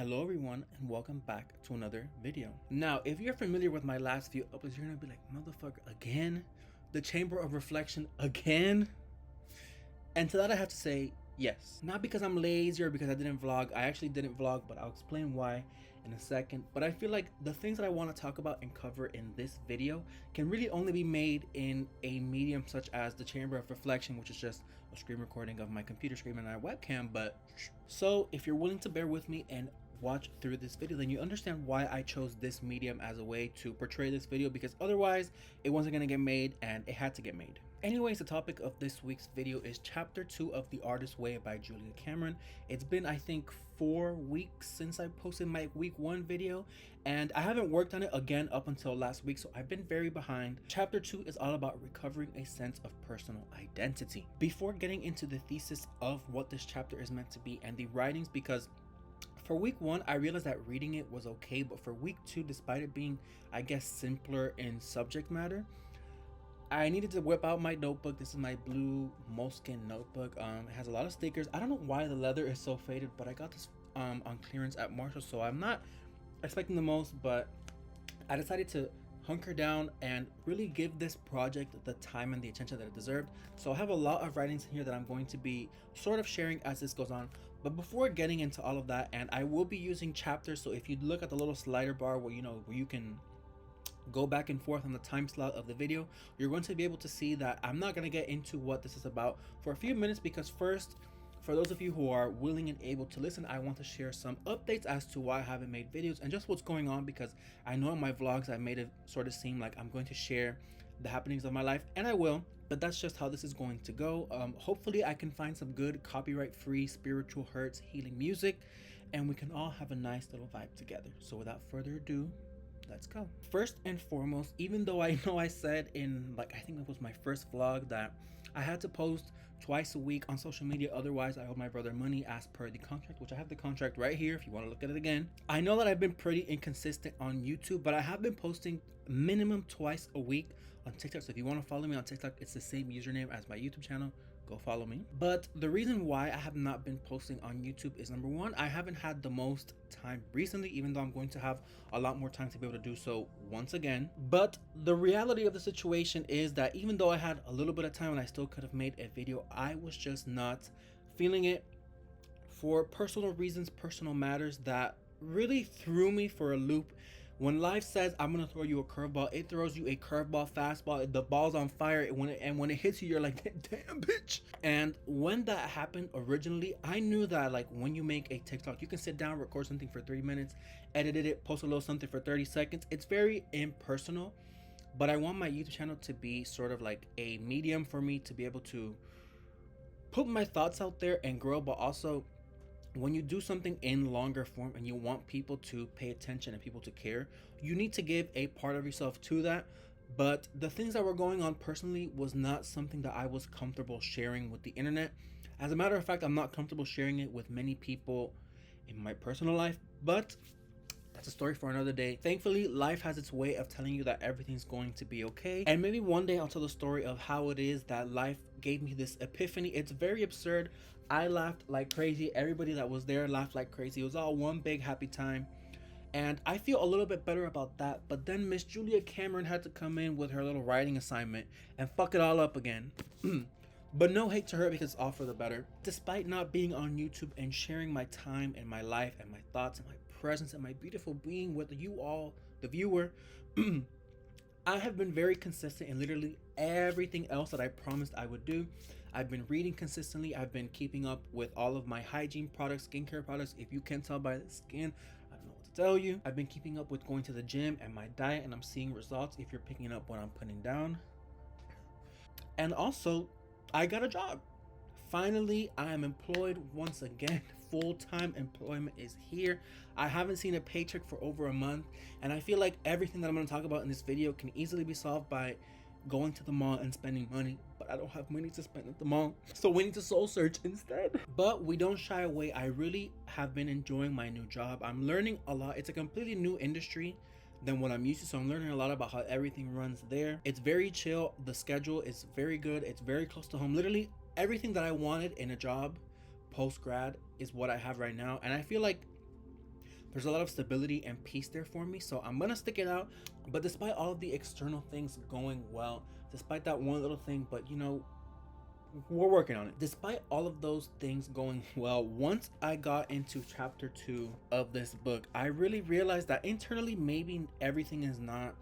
Hello everyone and welcome back to another video. Now, if you're familiar with my last few uploads, you're gonna be like, motherfucker, again? The Chamber of Reflection again? And to that I have to say, yes. Not because I'm lazy or because I didn't vlog. I actually didn't vlog, but I'll explain why in a second. But I feel like the things that I want to talk about and cover in this video can really only be made in a medium such as the Chamber of Reflection, which is just a screen recording of my computer screen and my webcam. But so if you're willing to bear with me and watch through this video, then you understand why I chose this medium as a way to portray this video, because otherwise it wasn't gonna get made and it had to get made. Anyways, the topic of this week's video is chapter 2 of The Artist's Way by Julia Cameron. It's been, I think, 4 weeks since I posted my week 1 video, and I haven't worked on it again up until last week, so I've been very behind. Chapter 2 is all about recovering a sense of personal identity. Before getting into the thesis of what this chapter is meant to be and the writings, because for week 1, I realized that reading it was okay, but for week 2, despite it being, I guess, simpler in subject matter, I needed to whip out my notebook. This is my blue Moleskine notebook. It has a lot of stickers. I don't know why the leather is so faded, but I got this on clearance at Marshall, so I'm not expecting the most, but I decided to hunker down and really give this project the time and the attention that it deserved. So I have a lot of writings in here that I'm going to be sort of sharing as this goes on. But before getting into all of that, and I will be using chapters, so if you look at the little slider bar where you can go back and forth on the time slot of the video, you're going to be able to see that I'm not going to get into what this is about for a few minutes, because first, for those of you who are willing and able to listen, I want to share some updates as to why I haven't made videos and just what's going on, because I know in my vlogs I made it sort of seem like I'm going to share the happenings of my life, and I will, but that's just how this is going to go. Hopefully I can find some good copyright-free spiritual hurts healing music, and we can all have a nice little vibe together. So without further ado, let's go. First and foremost, even though I know I said in, like, I think it was my first vlog that I had to post twice a week on social media, otherwise I owe my brother money as per the contract, which I have the contract right here if you want to look at it again. I know that I've been pretty inconsistent on YouTube, but I have been posting minimum twice a week on TikTok. So if you want to follow me on TikTok, it's the same username as my YouTube channel. Go follow me. But the reason why I have not been posting on YouTube is, number one, I haven't had the most time recently, even though I'm going to have a lot more time to be able to do so once again. But the reality of the situation is that even though I had a little bit of time and I still could have made a video, I was just not feeling it for personal reasons, personal matters that really threw me for a loop. When life says I'm gonna throw you a curveball, it throws you a curveball, fastball. The ball's on fire. When it hits you, you're like, damn, bitch. And when that happened originally, I knew that, like, when you make a TikTok, you can sit down, record something for 3 minutes, edit it, post a little something for 30 seconds. It's very impersonal, but I want my YouTube channel to be sort of like a medium for me to be able to put my thoughts out there and grow, but also, when you do something in longer form and you want people to pay attention and people to care, you need to give a part of yourself to that. But the things that were going on personally was not something that I was comfortable sharing with the internet. As a matter of fact, I'm not comfortable sharing it with many people in my personal life, but that's a story for another day. Thankfully, life has its way of telling you that everything's going to be okay. And maybe one day I'll tell the story of how it is that life gave me this epiphany. It's very absurd. I laughed like crazy. Everybody that was there laughed like crazy. It was all one big happy time. And I feel a little bit better about that. But then Miss Julia Cameron had to come in with her little writing assignment and fuck it all up again. But no hate to her, because it's all for the better. Despite not being on YouTube and sharing my time and my life and my thoughts and my presence and my beautiful being with you all, the viewer, I have been very consistent in literally everything else that I promised I would do. I've been reading consistently. I've been keeping up with all of my hygiene products, skincare products. If you can tell by the skin, I don't know what to tell you. I've been keeping up with going to the gym and my diet, and I'm seeing results if you're picking up what I'm putting down. And also, I got a job. Finally, I am employed once again. Full-time employment is here. I haven't seen a paycheck for over a month, and I feel like everything that I'm going to talk about in this video can easily be solved by going to the mall and spending money, but I don't have money to spend at the mall, so we need to soul search instead. But we don't shy away. I really have been enjoying my new job. I'm learning a lot. It's a completely new industry than what I'm used to, so I'm learning a lot about how everything runs there. It's very chill. The schedule is very good. It's very close to home. Literally everything that I wanted in a job post grad is what I have right now, and I feel like There's a lot of stability and peace there for me, so I'm gonna stick it out. But despite all of the external things going well, despite that one little thing, but you know, we're working on it. Despite all of those things going well, once I got into chapter 2 of this book, I really realized that internally maybe everything is not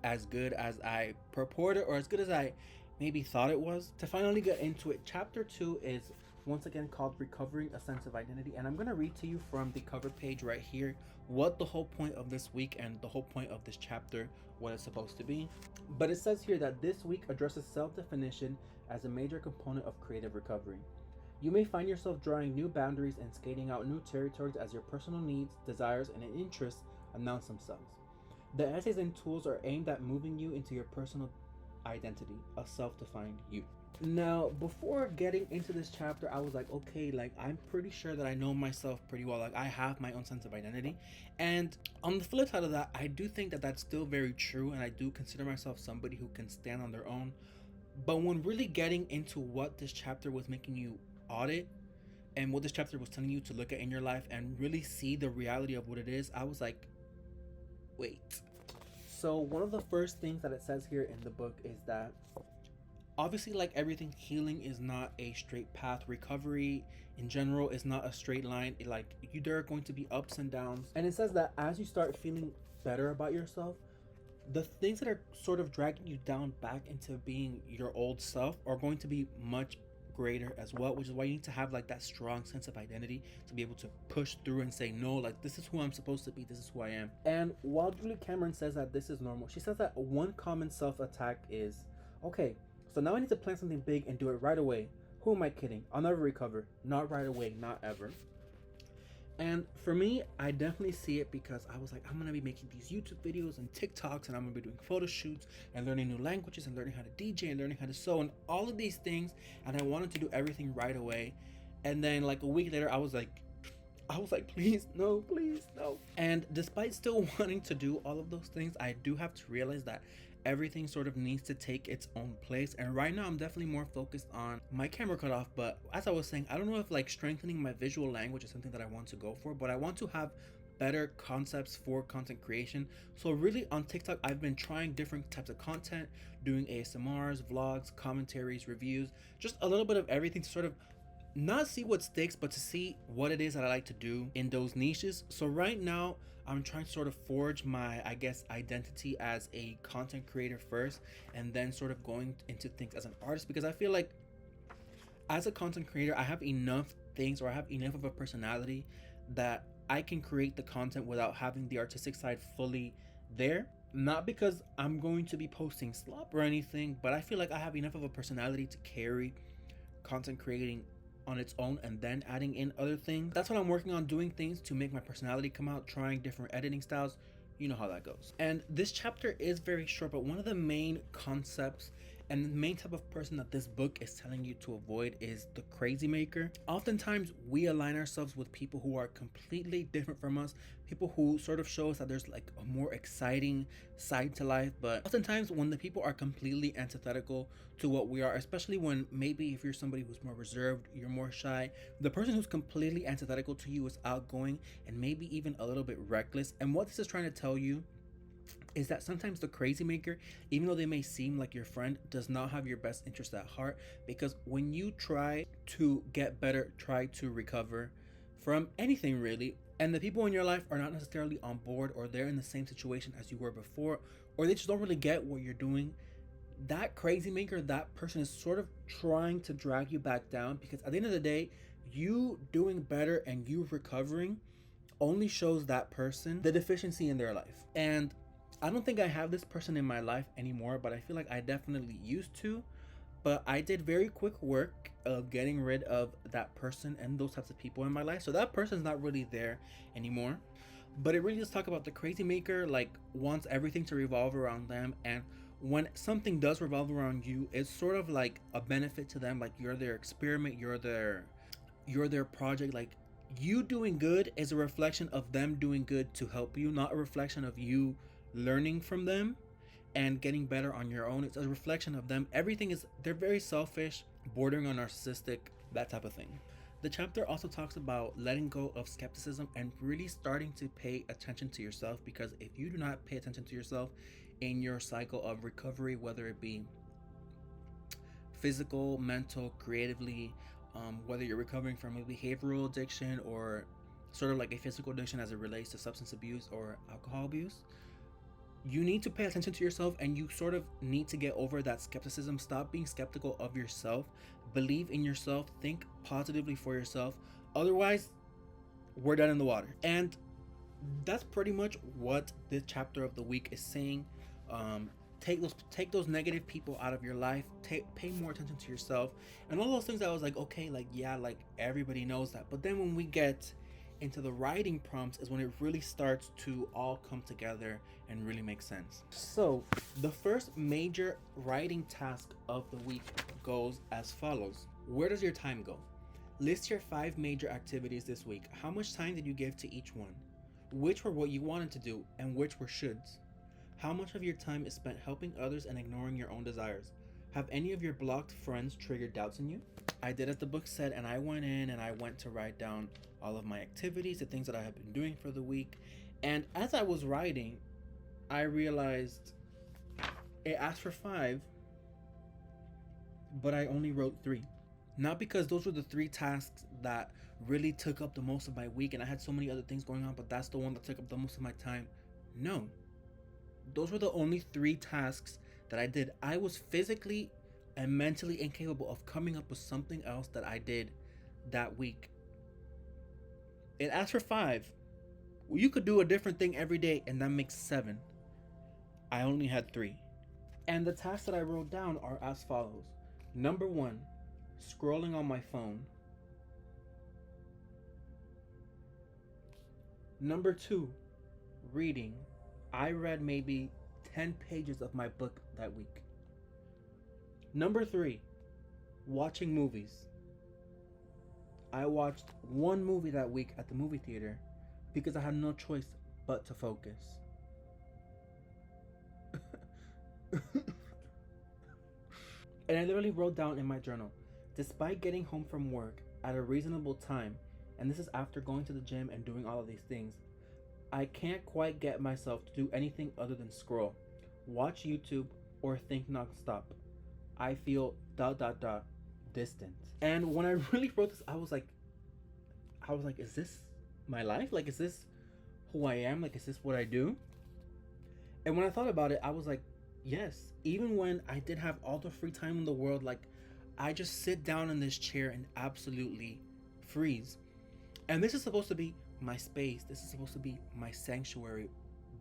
as good as I purported, or as good as I maybe thought it was. To finally get into it, chapter 2 is once again called Recovering a Sense of Identity, and I'm going to read to you from the cover page right here what the whole point of this week and the whole point of this chapter, what it's supposed to be. But it says here that this week addresses self-definition as a major component of creative recovery. You may find yourself drawing new boundaries and skating out new territories as your personal needs, desires, and interests announce themselves. The essays and tools are aimed at moving you into your personal identity, a self-defined you. Now, before getting into this chapter, I was like, okay, like I'm pretty sure that I know myself pretty well. Like I have my own sense of identity. And on the flip side of that, I do think that that's still very true. And I do consider myself somebody who can stand on their own. But when really getting into what this chapter was making you audit and what this chapter was telling you to look at in your life and really see the reality of what it is, I was like, wait. So one of the first things that it says here in the book is that obviously, like everything, healing is not a straight path. Recovery in general is not a straight line. There are going to be ups and downs. And it says that as you start feeling better about yourself, the things that are sort of dragging you down back into being your old self are going to be much greater as well, which is why you need to have like that strong sense of identity to be able to push through and say, no, like this is who I'm supposed to be, this is who I am. And while Julie Cameron says that this is normal, she says that one common self-attack is, okay, so now I need to plan something big and do it right away. Who am I kidding? I'll never recover. Not right away, not ever. And for me, I definitely see it because I was like, I'm gonna be making these YouTube videos and TikToks, and I'm gonna be doing photo shoots and learning new languages and learning how to DJ and learning how to sew and all of these things. And I wanted to do everything right away. And then like a week later, I was like, please, no, please, no. And despite still wanting to do all of those things, I do have to realize that everything sort of needs to take its own place. And right now I'm definitely more focused on my camera cut off, but as I was saying, I don't know if like strengthening my visual language is something that I want to go for, but I want to have better concepts for content creation. So really on TikTok, I've been trying different types of content, doing ASMRs, vlogs, commentaries, reviews, just a little bit of everything to sort of not see what sticks, but to see what it is that I like to do in those niches. So right now I'm trying to sort of forge my, I guess, identity as a content creator first, and then sort of going into things as an artist, because I feel like as a content creator, I have enough things, or I have enough of a personality that I can create the content without having the artistic side fully there. Not because I'm going to be posting slop or anything, but I feel like I have enough of a personality to carry content creating on its own and then adding in other things. That's what I'm working on, doing things to make my personality come out, trying different editing styles. You know how that goes. And this chapter is very short, but one of the main concepts and the main type of person that this book is telling you to avoid is the crazy maker. Oftentimes we align ourselves with people who are completely different from us, people who sort of show us that there's like a more exciting side to life. But oftentimes when the people are completely antithetical to what we are, especially when maybe if you're somebody who's more reserved, you're more shy, the person who's completely antithetical to you is outgoing and maybe even a little bit reckless. And what this is trying to tell you is that sometimes the crazy maker, even though they may seem like your friend, does not have your best interest at heart. Because when you try to get better, try to recover from anything really, and the people in your life are not necessarily on board, or they're in the same situation as you were before, or they just don't really get what you're doing, that crazy maker, that person is sort of trying to drag you back down. Because at the end of the day, you doing better and you recovering only shows that person the deficiency in their life. And I don't think I have this person in my life anymore, but I feel like I definitely used to. But I did very quick work of getting rid of that person and those types of people in my life. So that person's not really there anymore. But it really does talk about the crazy maker, like wants everything to revolve around them. And when something does revolve around you, it's sort of like a benefit to them. Like you're their experiment, you're their project. Like you doing good is a reflection of them doing good to help you, not a reflection of you learning from them and getting better on your own. It's a reflection of them. Everything is, they're very selfish, bordering on narcissistic, that type of thing. The chapter also talks about letting go of skepticism and really starting to pay attention to yourself, because if you do not pay attention to yourself in your cycle of recovery, whether it be physical, mental, creatively, whether you're recovering from a behavioral addiction or sort of like a physical addiction as it relates to substance abuse or alcohol abuse, you need to pay attention to yourself, and you sort of need to get over that skepticism. Stop being skeptical of yourself. Believe in yourself. Think positively for yourself. Otherwise, we're dead in the water. And that's pretty much what this chapter of the week is saying. Take those negative people out of your life. Pay more attention to yourself, and all those things. I was like, okay, like, yeah, like everybody knows that. But then when we get into the writing prompts is when it really starts to all come together and really make sense. So the first major writing task of the week goes as follows. Where does your time go? List your 5 major activities this week. How much time did you give to each one? Which were what you wanted to do and which were shoulds? How much of your time is spent helping others and ignoring your own desires? Have any of your blocked friends triggered doubts in you? I did as the book said, and I went in and I went to write down all of my activities, the things that I have been doing for the week. And as I was writing, I realized it asked for 5, but I only wrote 3. Not because those were the 3 tasks that really took up the most of my week and I had so many other things going on, but that's the one that took up the most of my time. No. Those were the only 3 tasks that I did. I was physically and mentally incapable of coming up with something else that I did that week. It asked for 5. Well, you could do a different thing every day, and that makes 7. I only had 3. And the tasks that I wrote down are as follows. Number 1, scrolling on my phone. Number 2, reading. I read maybe 10 pages of my book that week. Number 3, watching movies. I watched 1 movie that week at the movie theater because I had no choice but to focus. And I literally wrote down in my journal, despite getting home from work at a reasonable time, and this is after going to the gym and doing all of these things, I can't quite get myself to do anything other than scroll, watch YouTube, or think non-stop. I feel ... distant. And when I really wrote this, I was like, is this my life? Like, is this who I am? Like, is this what I do? And when I thought about it, I was like, yes. Even when I did have all the free time in the world, like, I just sit down in this chair and absolutely freeze. And this is supposed to be my space. This is supposed to be my sanctuary.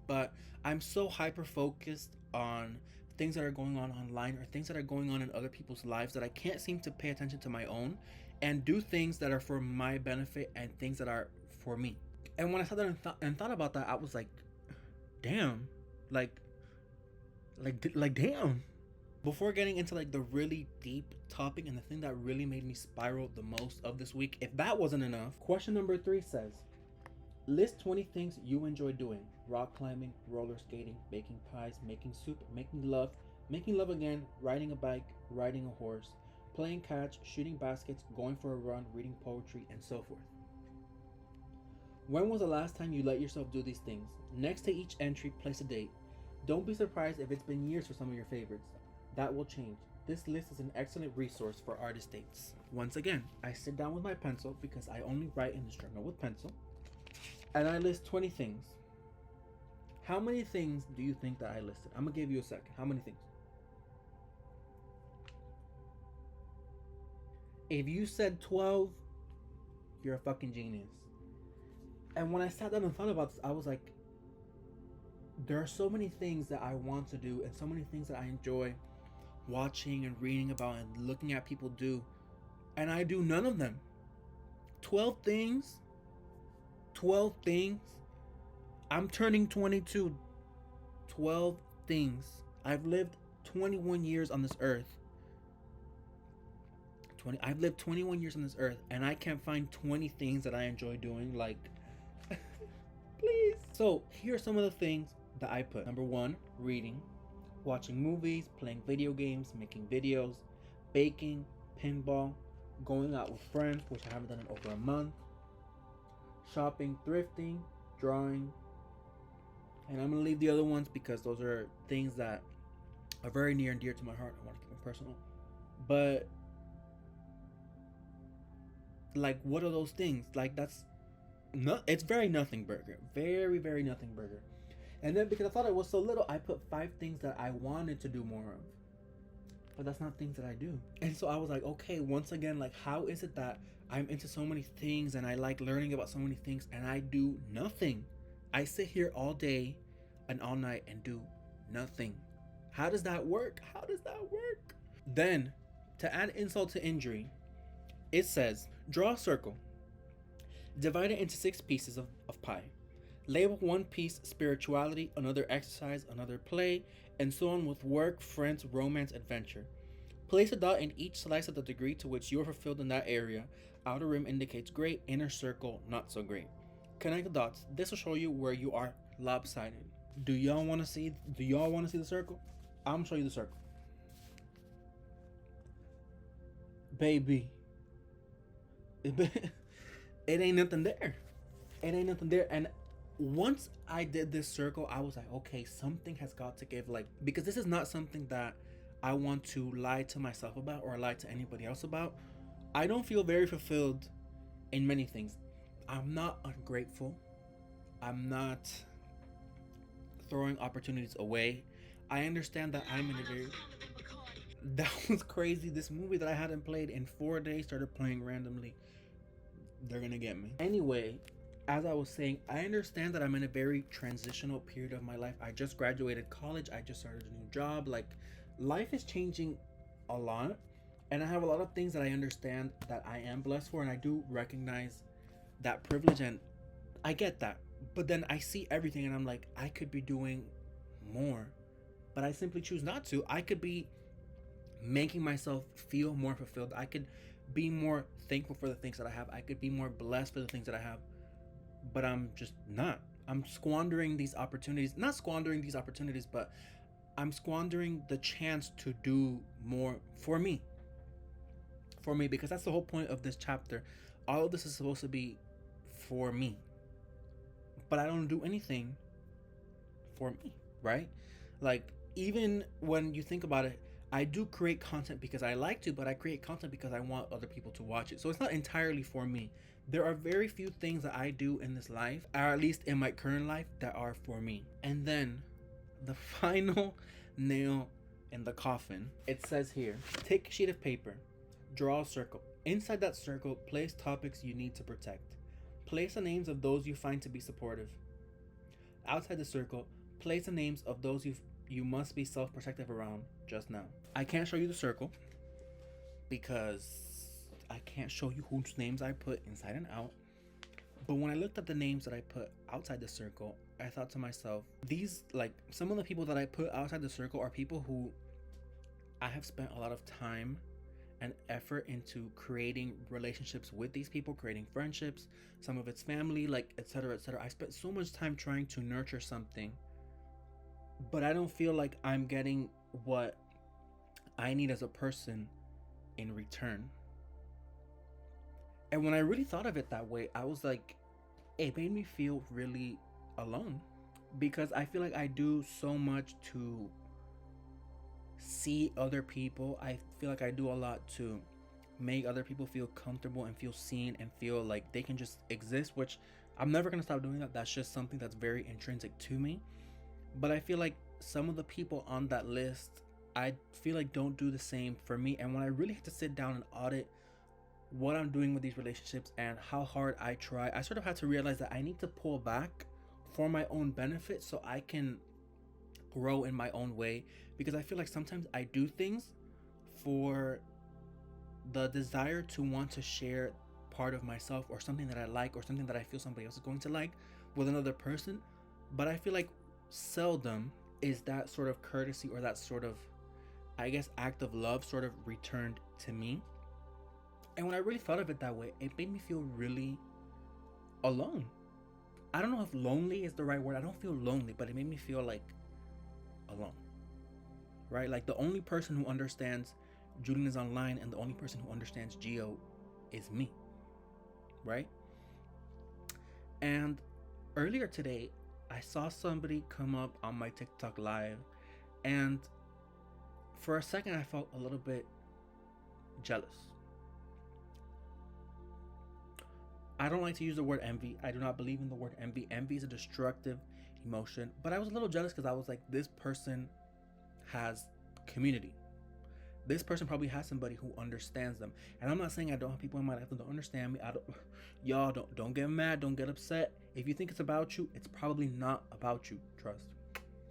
But I'm so hyper focused on things that are going on online or things that are going on in other people's lives that I can't seem to pay attention to my own and do things that are for my benefit and things that are for me. And when I sat there and thought about that, I was like, damn, like damn. Before getting into like the really deep topic and the thing that really made me spiral the most of this week, if that wasn't enough, question number 3 says, list 20 things you enjoy doing. Rock climbing, roller skating, baking pies, making soup, making love again, riding a bike, riding a horse, playing catch, shooting baskets, going for a run, reading poetry, and so forth. When was the last time you let yourself do these things? Next to each entry, place a date. Don't be surprised if it's been years for some of your favorites. That will change. This list is an excellent resource for artist dates. Once again, I sit down with my pencil because I only write in this journal with pencil, and I list 20 things. How many things do you think that I listed? I'm gonna give you a second. How many things? If you said 12, you're a fucking genius. And when I sat down and thought about this, I was like, there are so many things that I want to do and so many things that I enjoy watching and reading about and looking at people do, and I do none of them. 12 things? 12 things? I'm turning 22. 12 things. I've lived 21 years on this earth. I've lived 21 years on this earth, and I can't find 20 things that I enjoy doing. Like, please. So here are some of the things that I put. Number 1, reading, watching movies, playing video games, making videos, baking, pinball, going out with friends, which I haven't done in over a month, shopping, thrifting, drawing, and I'm gonna leave the other ones because those are things that are very near and dear to my heart. I want to keep them personal. But like, what are those things? Like, that's not. It's very nothing burger. Very, very nothing burger. And then because I thought it was so little, I put 5 things that I wanted to do more of. But that's not things that I do. And so I was like, okay, once again, like, how is it that I'm into so many things and I like learning about so many things and I do nothing? I sit here all day and all night and do nothing. How does that work? How does that work? Then, to add insult to injury, it says, draw a circle. Divide it into 6 pieces of pie. Label one piece spirituality, another exercise, another play, and so on with work, friends, romance, adventure. Place a dot in each slice of the degree to which you are fulfilled in that area. Outer rim indicates great, inner circle not so great. Connect the dots. This will show you where you are lopsided. Do y'all want to see the circle? I'm gonna show you the circle. Baby. It ain't nothing there. It ain't nothing there. And once I did this circle, I was like, okay, something has got to give. Like, because this is not something that I want to lie to myself about or lie to anybody else about. I don't feel very fulfilled in many things. I'm not ungrateful. I'm not throwing opportunities away. I understand that I'm in a very... That was crazy. This movie that I hadn't played in 4 days started playing randomly. They're gonna get me. Anyway, as I was saying, I understand that I'm in a very transitional period of my life. I just graduated college. I just started a new job. Like, life is changing a lot. And I have a lot of things that I understand that I am blessed for. And I do recognize that privilege. And I get that. But then I see everything and I'm like, I could be doing more. But I simply choose not to. I could be making myself feel more fulfilled. I could be more thankful for the things that I have. I could be more blessed for the things that I have. But I'm just not. I'm squandering these opportunities. Not squandering these opportunities, but I'm squandering the chance to do more for me. For me, because that's the whole point of this chapter. All of this is supposed to be for me. But I don't do anything for me, right? Like, even when you think about it, I do create content because I like to, but I create content because I want other people to watch it. So it's not entirely for me. There are very few things that I do in this life, or at least in my current life, that are for me. And then the final nail in the coffin, it says here, take a sheet of paper, draw a circle. Inside that circle, place topics you need to protect. Place the names of those you find to be supportive. Outside the circle, place the names of those you must be self-protective around just now. I can't show you the circle because I can't show you whose names I put inside and out. But when I looked at the names that I put outside the circle, I thought to myself, these, like, some of the people that I put outside the circle are people who I have spent a lot of time and effort into creating relationships with these people, creating friendships, some of it's family, like, etc., etc. I spent so much time trying to nurture something, but I don't feel like I'm getting what I need as a person in return. And when I really thought of it that way, I was like, it made me feel really alone, because I feel like I do so much to see other people. I feel like I do a lot to make other people feel comfortable and feel seen and feel like they can just exist, which I'm never going to stop doing that. That's just something that's very intrinsic to me. But I feel like some of the people on that list, I feel like don't do the same for me. And when I really had to sit down and audit what I'm doing with these relationships and how hard I try, I sort of had to realize that I need to pull back for my own benefit so I can grow in my own way. Because I feel like sometimes I do things for the desire to want to share part of myself or something that I like or something that I feel somebody else is going to like with another person. But I feel like seldom is that sort of courtesy or that sort of, I guess, act of love sort of returned to me. And when I really thought of it that way, it made me feel really alone. I don't know if lonely is the right word. I don't feel lonely, but it made me feel like alone. Right? Like the only person who understands Julian is online and the only person who understands Gio is me, right? And earlier today, I saw somebody come up on my TikTok live, and for a second, I felt a little bit jealous. I don't like to use the word envy. I do not believe in the word envy. Envy is a destructive emotion, but I was a little jealous because I was like, this person has community. This person probably has somebody who understands them. And I'm not saying I don't have people in my life that don't understand me. Y'all don't get mad, don't get upset. If you think it's about you, it's probably not about you, trust.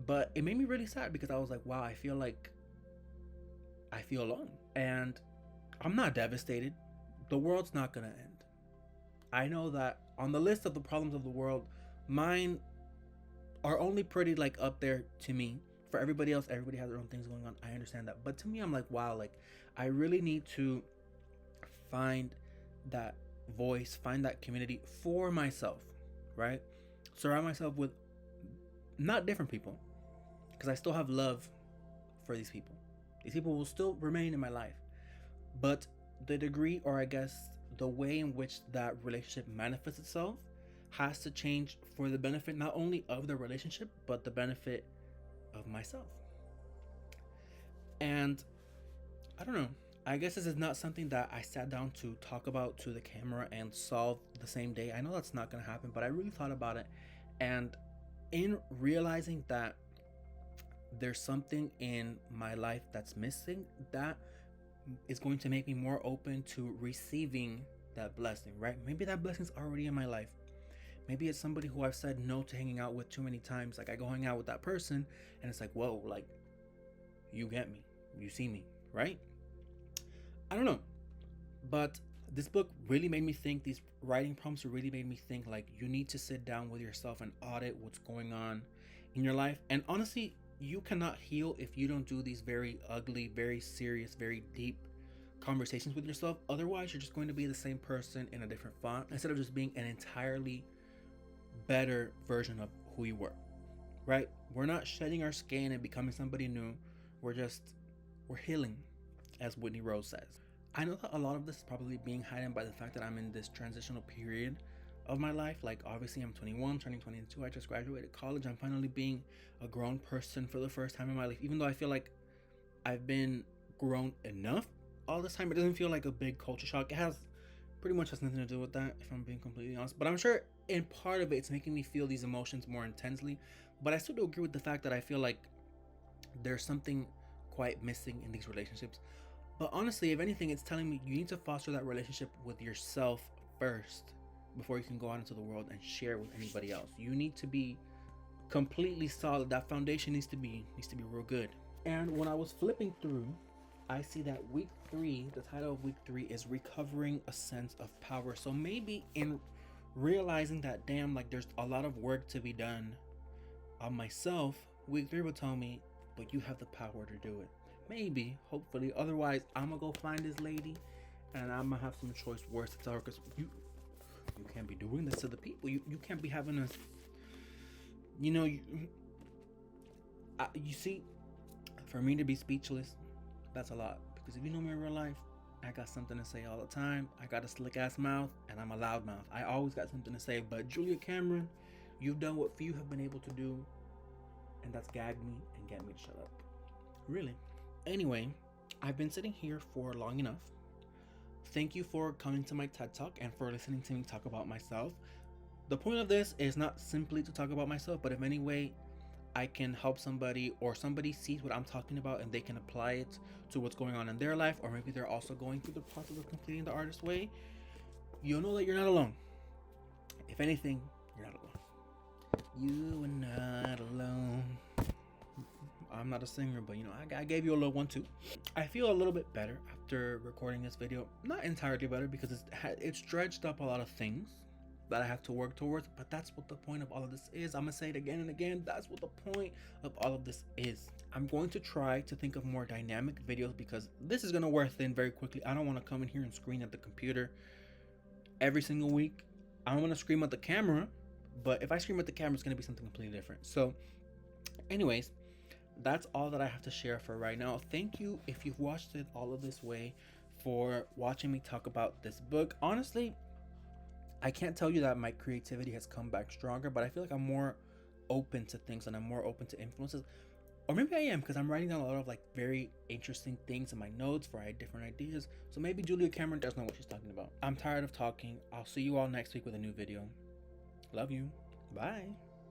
But it made me really sad because I was like, wow, I feel alone. And I'm not devastated. The world's not gonna end. I know that on the list of the problems of the world, mine are only pretty like up there to me. For everybody else, everybody has their own things going on. I understand that. But to me, I'm like, wow, like I really need to find that voice, find that community for myself, right? Surround myself with not different people, because I still have love for these people. These people will still remain in my life. But the degree, or I guess the way in which that relationship manifests itself has to change for the benefit not only of the relationship, but the benefit of myself. And I don't know, I guess this is not something that I sat down to talk about to the camera and solve the same day. I know that's not going to happen, but I really thought about it. And in realizing that there's something in my life that's missing, that is going to make me more open to receiving that blessing, right? Maybe that blessing's already in my life. Maybe it's somebody who I've said no to hanging out with too many times. Like I go hang out with that person and it's like, whoa, like you get me, you see me, right? I don't know. But this book really made me think, these writing prompts really made me think, like you need to sit down with yourself and audit what's going on in your life. And honestly, you cannot heal if you don't do these very ugly, very serious, very deep conversations with yourself. Otherwise, you're just going to be the same person in a different font instead of just being an entirely better version of who you were, right? We're not shedding our skin and becoming somebody new. We're healing, as Whitney Rose says. I know that a lot of this is probably being hidden by the fact that I'm in this transitional period of my life. Like obviously I'm 21, turning 22. I just graduated college. I'm finally being a grown person for the first time in my life, even though I feel like I've been grown enough all this time. It doesn't feel like a big culture shock. It pretty much has nothing to do with that, if I'm being completely honest. But I'm sure in part of it's making me feel these emotions more intensely. But I still do agree with the fact that I feel like there's something quite missing in these relationships. But honestly, if anything, it's telling me you need to foster that relationship with yourself first before you can go out into the world and share with anybody else. You need to be completely solid. That foundation needs to be real good. And when I was flipping through, I see that week 3, the title of week 3 is Recovering a Sense of Power. So maybe in realizing that, damn, like there's a lot of work to be done on myself, week 3 would tell me, but you have the power to do it. Maybe, hopefully. Otherwise, I'm gonna go find this lady and I'm gonna have some choice words to tell her, because you can't be doing this to the people. You can't be having us, you see, for me to be speechless, that's a lot. Because if you know me in real life, I got something to say all the time. I got a slick ass mouth and I'm a loud mouth. I always got something to say. But Julia Cameron, you've done what few have been able to do, and that's gag me and get me to shut up. Really. Anyway, I've been sitting here for long enough. Thank you for coming to my TED Talk and for listening to me talk about myself. The point of this is not simply to talk about myself, but if any way I can help somebody, or somebody sees what I'm talking about and they can apply it to what's going on in their life, or maybe they're also going through the process of completing the artist way, you'll know that you're not alone. If anything, you're not alone. You are not alone. I'm not a singer, but I gave you a little one too. I feel a little bit better after recording this video. Not entirely better, because it's dredged up a lot of things that I have to work towards, but that's what the point of all of this is. I'm gonna say it again and again. That's what the point of all of this is. I'm going to try to think of more dynamic videos, because this is gonna wear thin very quickly. I don't want to come in here and scream at the computer every single week. I'm gonna scream at the camera, but if I scream at the camera, it's gonna be something completely different. So anyways, that's all that I have to share for right now. Thank you if you've watched it all of this way. for watching me talk about this book. Honestly, I can't tell you that my creativity has come back stronger, but I feel like I'm more open to things and I'm more open to influences. Or maybe I am, because I'm writing down a lot of like very interesting things in my notes for different ideas. So maybe Julia Cameron does know what she's talking about. I'm tired of talking. I'll see you all next week with a new video. Love you. Bye.